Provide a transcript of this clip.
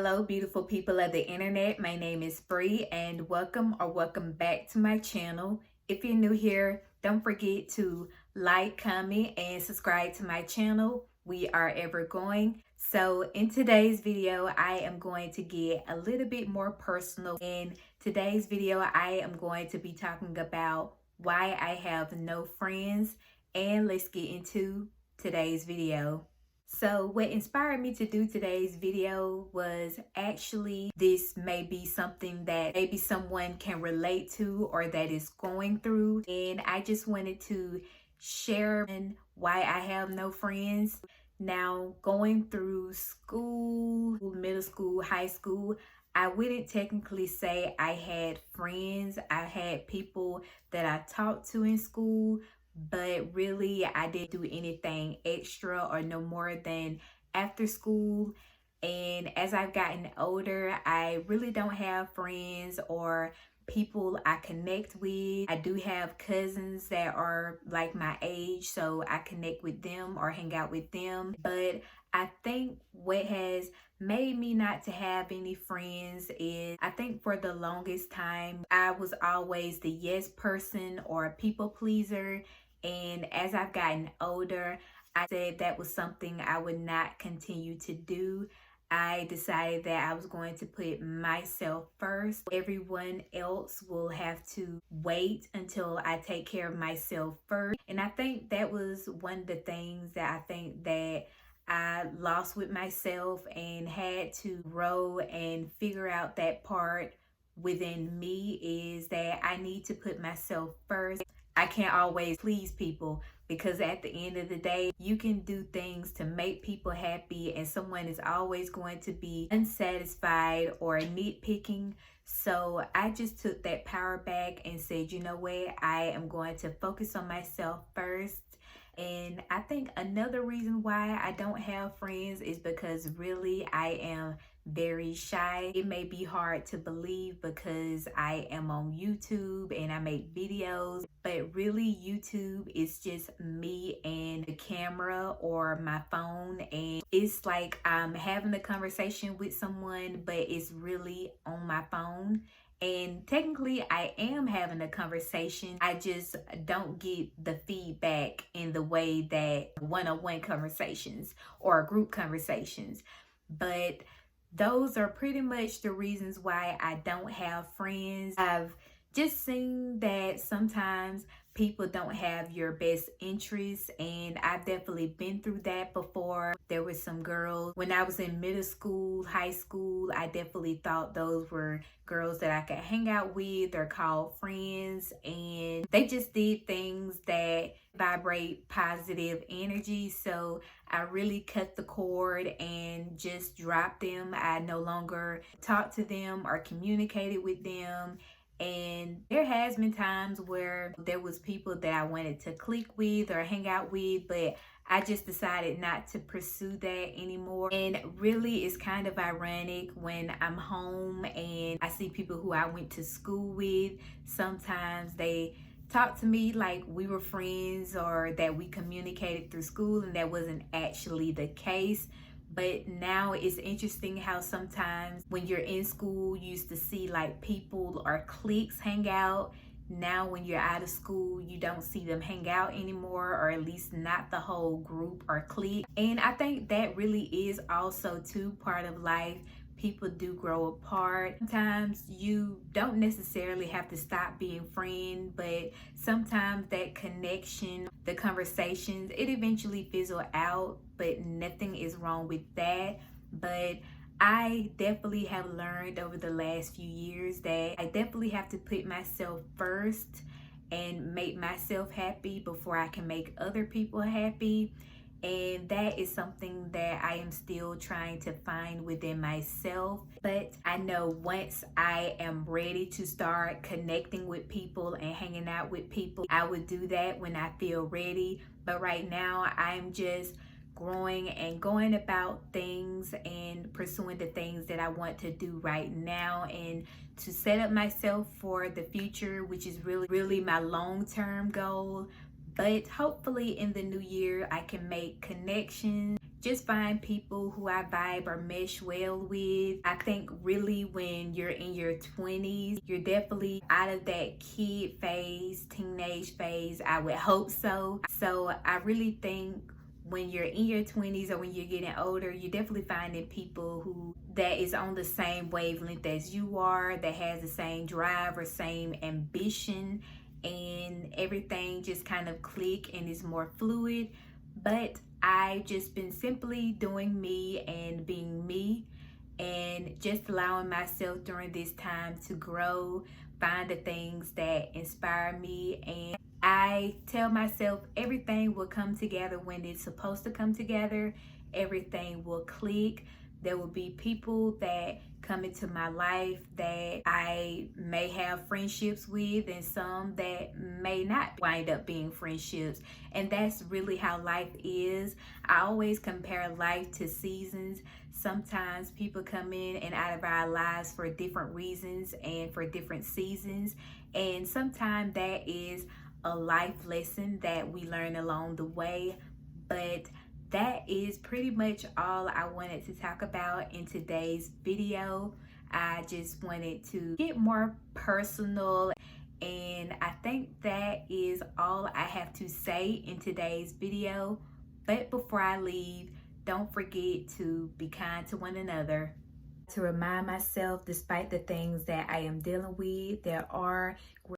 Hello, beautiful people of the internet. My name is Bree, and welcome back to my channel. If you're new here, don't forget to like, comment, and subscribe to my channel. We are ever going. So in today's video, I am going to get a little bit more personal. In today's video, I am going to be talking about why I have no friends, and let's get into today's video. So what inspired me to do today's video was actually this may be something that maybe someone can relate to or that is going through. And I just wanted to share why I have no friends. Now, going through school, middle school, high school, I wouldn't technically say I had friends. I had people that I talked to in school, but really I didn't do anything extra or no more than after school. And as I've gotten older, I really don't have friends or people I connect with. I do have cousins that are like my age, so I connect with them or hang out with them. But I think what has made me not to have any friends is I think for the longest time I was always the yes person or a people pleaser. And as I've gotten older, I said that was something I would not continue to do. I decided that I was going to put myself first. Everyone else will have to wait until I take care of myself first. And I think that was one of the things that I think that I lost with myself and had to grow and figure out that part within me is that I need to put myself first. I can't always please people because at the end of the day, you can do things to make people happy and someone is always going to be unsatisfied or nitpicking. So I just took that power back and said, you know what, I am going to focus on myself first. And I think another reason why I don't have friends is because really I am very shy. It may be hard to believe because I am on YouTube and I make videos, but really YouTube is just me and the camera or my phone, and it's like I'm having a conversation with someone, but it's really on my phone. And technically I am having a conversation. I just don't get the feedback in the way that one-on-one conversations or group conversations. But those are pretty much the reasons why I don't have friends. I've just seen that sometimes people don't have your best interests, and I've definitely been through that before. There were some girls when I was in middle school, high school, I definitely thought those were girls that I could hang out with or call friends, and they just did things that vibrate positive energy. So I really cut the cord and just dropped them. I no longer talked to them or communicated with them. And there has been times where there was people that I wanted to click with or hang out with, but I just decided not to pursue that anymore. And really it's kind of ironic when I'm home and I see people who I went to school with. Sometimes they talk to me like we were friends or that we communicated through school, and that wasn't actually the case. But now it's interesting how sometimes when you're in school, you used to see like people or cliques hang out. Now when you're out of school, you don't see them hang out anymore, or at least not the whole group or clique. And I think that really is also too part of life. People do grow apart. Sometimes you don't necessarily have to stop being friends, but sometimes that connection, the conversations, it eventually fizzle out, but nothing is wrong with that. But I definitely have learned over the last few years that I definitely have to put myself first and make myself happy before I can make other people happy. And that is something that I am still trying to find within myself. But I know once I am ready to start connecting with people and hanging out with people, I would do that when I feel ready. But right now, I'm just growing and going about things and pursuing the things that I want to do right now, and to set up myself for the future, which is really my long-term goal. But hopefully in the new year, I can make connections, just find people who I vibe or mesh well with. I think really when you're in your 20s, you're definitely out of that kid phase, teenage phase. I would hope so. So I really think when you're in your 20s or when you're getting older, you're definitely finding people who that is on the same wavelength as you are, that has the same drive or same ambition, and everything just kind of click and is more fluid. But I've just been simply doing me and being me, and just allowing myself during this time to grow, find the things that inspire me. And I tell myself everything will come together when it's supposed to come together. Everything will click. There will be people that come into my life that I may have friendships with, and some that may not wind up being friendships. And that's really how life is. I always compare life to seasons. Sometimes people come in and out of our lives for different reasons and for different seasons. And sometimes that is a life lesson that we learn along the way. But that is pretty much all I wanted to talk about in today's video. I just wanted to get more personal, and I think that is all I have to say in today's video. But before I leave, don't forget to be kind to one another. To remind myself, despite the things that I am dealing with, there are